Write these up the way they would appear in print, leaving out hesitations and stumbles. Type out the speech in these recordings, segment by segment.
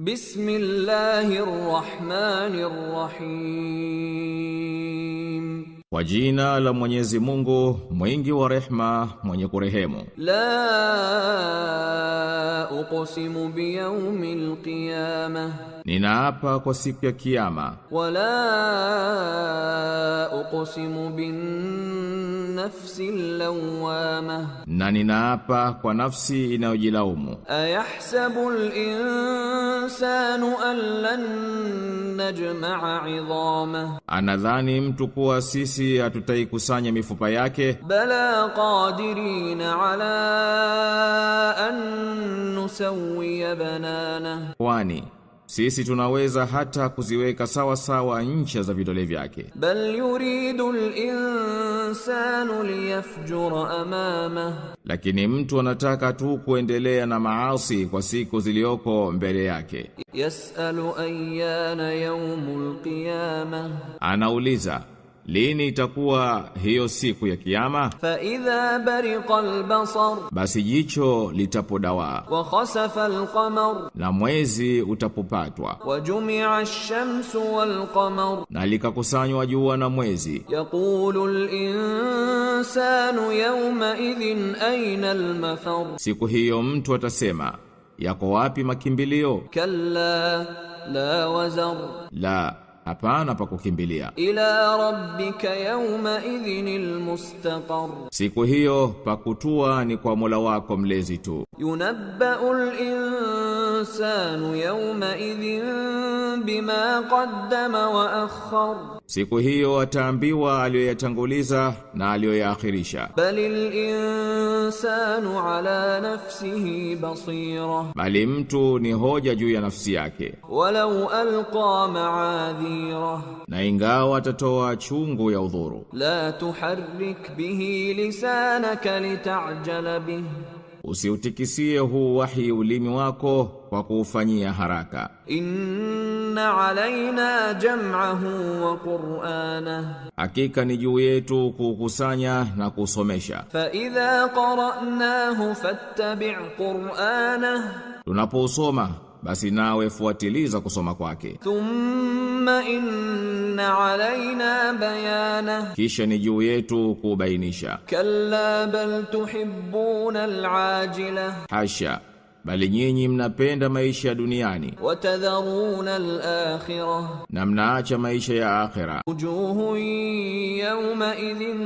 Bismillahirrahmanirrahim. Kwa jina la Mwenyezi Mungu, mwingi wa rehma, mwenye kurehemu. La uqsimu biyawmil qiyamah. Ninaapa kwa siku ya kiyama. Wala uqsimu bin nafsil lawwamah. Na ninaapa kwa nafsi inayojilaumu. Ayahsabul insanu an lan najma'a 'idhamah. Anadhani mtu kuwa sisi hatutaikusanya mifupa yake? Bala qadirina ala an nusawwiya banana. Kwani sisi tunaweza hata kuziweka sawa sawa ncha za vidole vyake. Bal yuridu al-insanu liyafjura amamah. Lakini mtu anataka tu kuendelea na maasi kwa siku zilioko mbele yake. Yas'alu ayyana yawmul qiyamah. Anauliza, lini itakuwa hiyo siku ya kiyama? Fa idha bariqa al-basar. Basi jicho litapodawa. Wa khasafa al-qamar. Na mwezi utapopatwa. Wa jumi'a ash-shamsu wal-qamar. Na likakusanywa jua na mwezi. Yaqulu al-insanu yawma idhin ayna al-mafar. Siku hiyo mtu atasema, yako wapi makimbilio? Kalla la wazar. La, hapana pa kukimbilia. Ila rabbika yawma idhinil mustaqar. Siku hiyo pakutua ni kwa Mola wako mlezi tu. Yunabba'ul insanu yawma idhin bima qaddama wa akhkhar. Siku hiyo ataambiwa aliyoyatanguliza na aliyoyaakhirisha. Balil insanu ala nafsihi basira. Bali mtu ni hoja juu ya nafsi yake. Walau alqa ma'adhira. Na ingawa atatoa chungu ya udhuru. La tuharrik bihi lisanaka lita'jala bihi. Usiutikisie huu wahi ulimi wako kwa kuufanyia haraka. Inna alaina jam'ahu wa qur'anahu. Hakika ni juu yetu kukusanya na kusomesha. Fa idha qara'nahu fattabi' qur'anahu. Tunapousoma basi nawe fuatiliza kusoma kwake. Thumma inna alaina bayana. Kisha ni juu yetu kubainisha. Kalla bal tuhibbuna al-ajila. Hasha, bali nyinyi mnapenda maisha ya duniani. Watadharuna al-akhirah. Na mnaacha maisha ya akhira. Wujuhu yawma idhin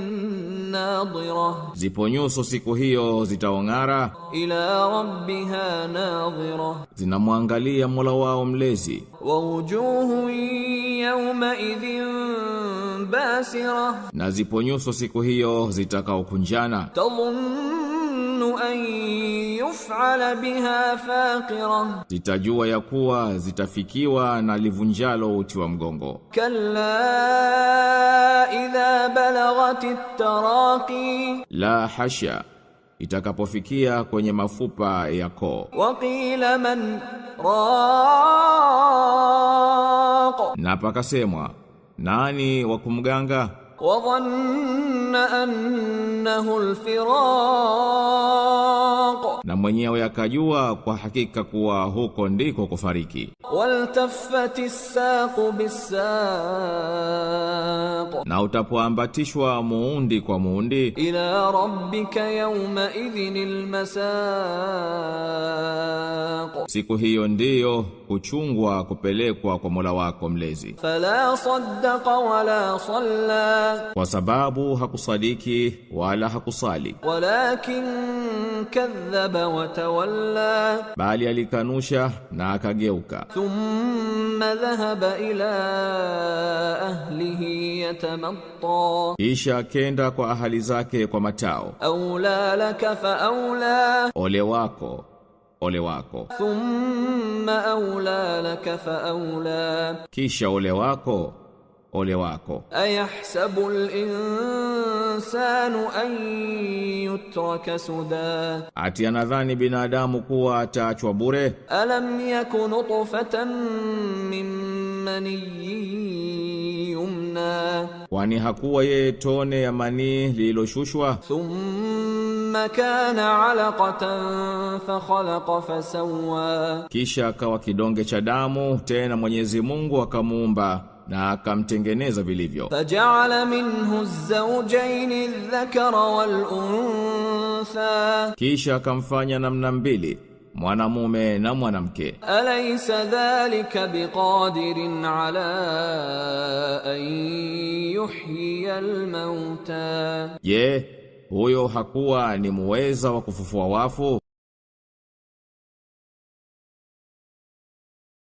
nadhira. Zipo nyuso siku hiyo zitaong'ara. Ila rabbiha nadhira. Zinamwangalia Mola wao mlezi. Wa wujuhu yawma idhin basira. Na zipo nyuso siku hiyo zitakaokunjana. Tadhunnu an yuf'ala biha faqira. Zitajua ya kuwa zitafikiwa na livunjalo uti wa mgongo. Kalla idha balaghatit taraqi. La hasha, itakapofikia kwenye mafupa ya koo. Wa qila man raq. Na pakasemwa, nani wa kumganga? Wa dhanna annahu al-firaq. Na mwenyewe akajua kwa hakika kuwa huko ndiko kufariki. Waltaffati as-saqu bis-saq. Na utapoambatishwa muundi kwa muundi. Ila rabbika yawma idhinil masaq. Siku hiyo ndiyo kuchungwa kupelekwa kwa Mola wako mlezi. Fala saddaqa wala salla. Kwa sababu hakusadiki wala hakusali. Walakin kadhaba wa tawalla. Bali alikanusha na akageuka. Thumma dhahaba ila ahlihi yatamatta. Kisha kenda kwa ahali zake kwa matao. Awla laka fa awla. Ole wako, ole wako. Thumma awla laka fa awla. Kisha ole wako, ole wako. Ayahsabu al-insanu an yutraka suda. Ati anadhani binadamu kuwa ataachwa bure? Alam yakun nutfatan min maniyyin yumna. Kwani hakuwa yeye tone ya manii lililoshushwa? Thumma كان علقة فخلق فسوى. Kisha akawa kidonge cha damu, tena Mwenyezi Mungu akamuumba na akamtengeneza vilivyo. فجعل منه الزوجين الذكر والأنثى. Kisha akamfanya namna mbili, mwanamume na mwanamke. أليس ذلك بقادر على أن يحيي الموتى. Je, huyo hakuwa ni muweza wa kufufua wafu?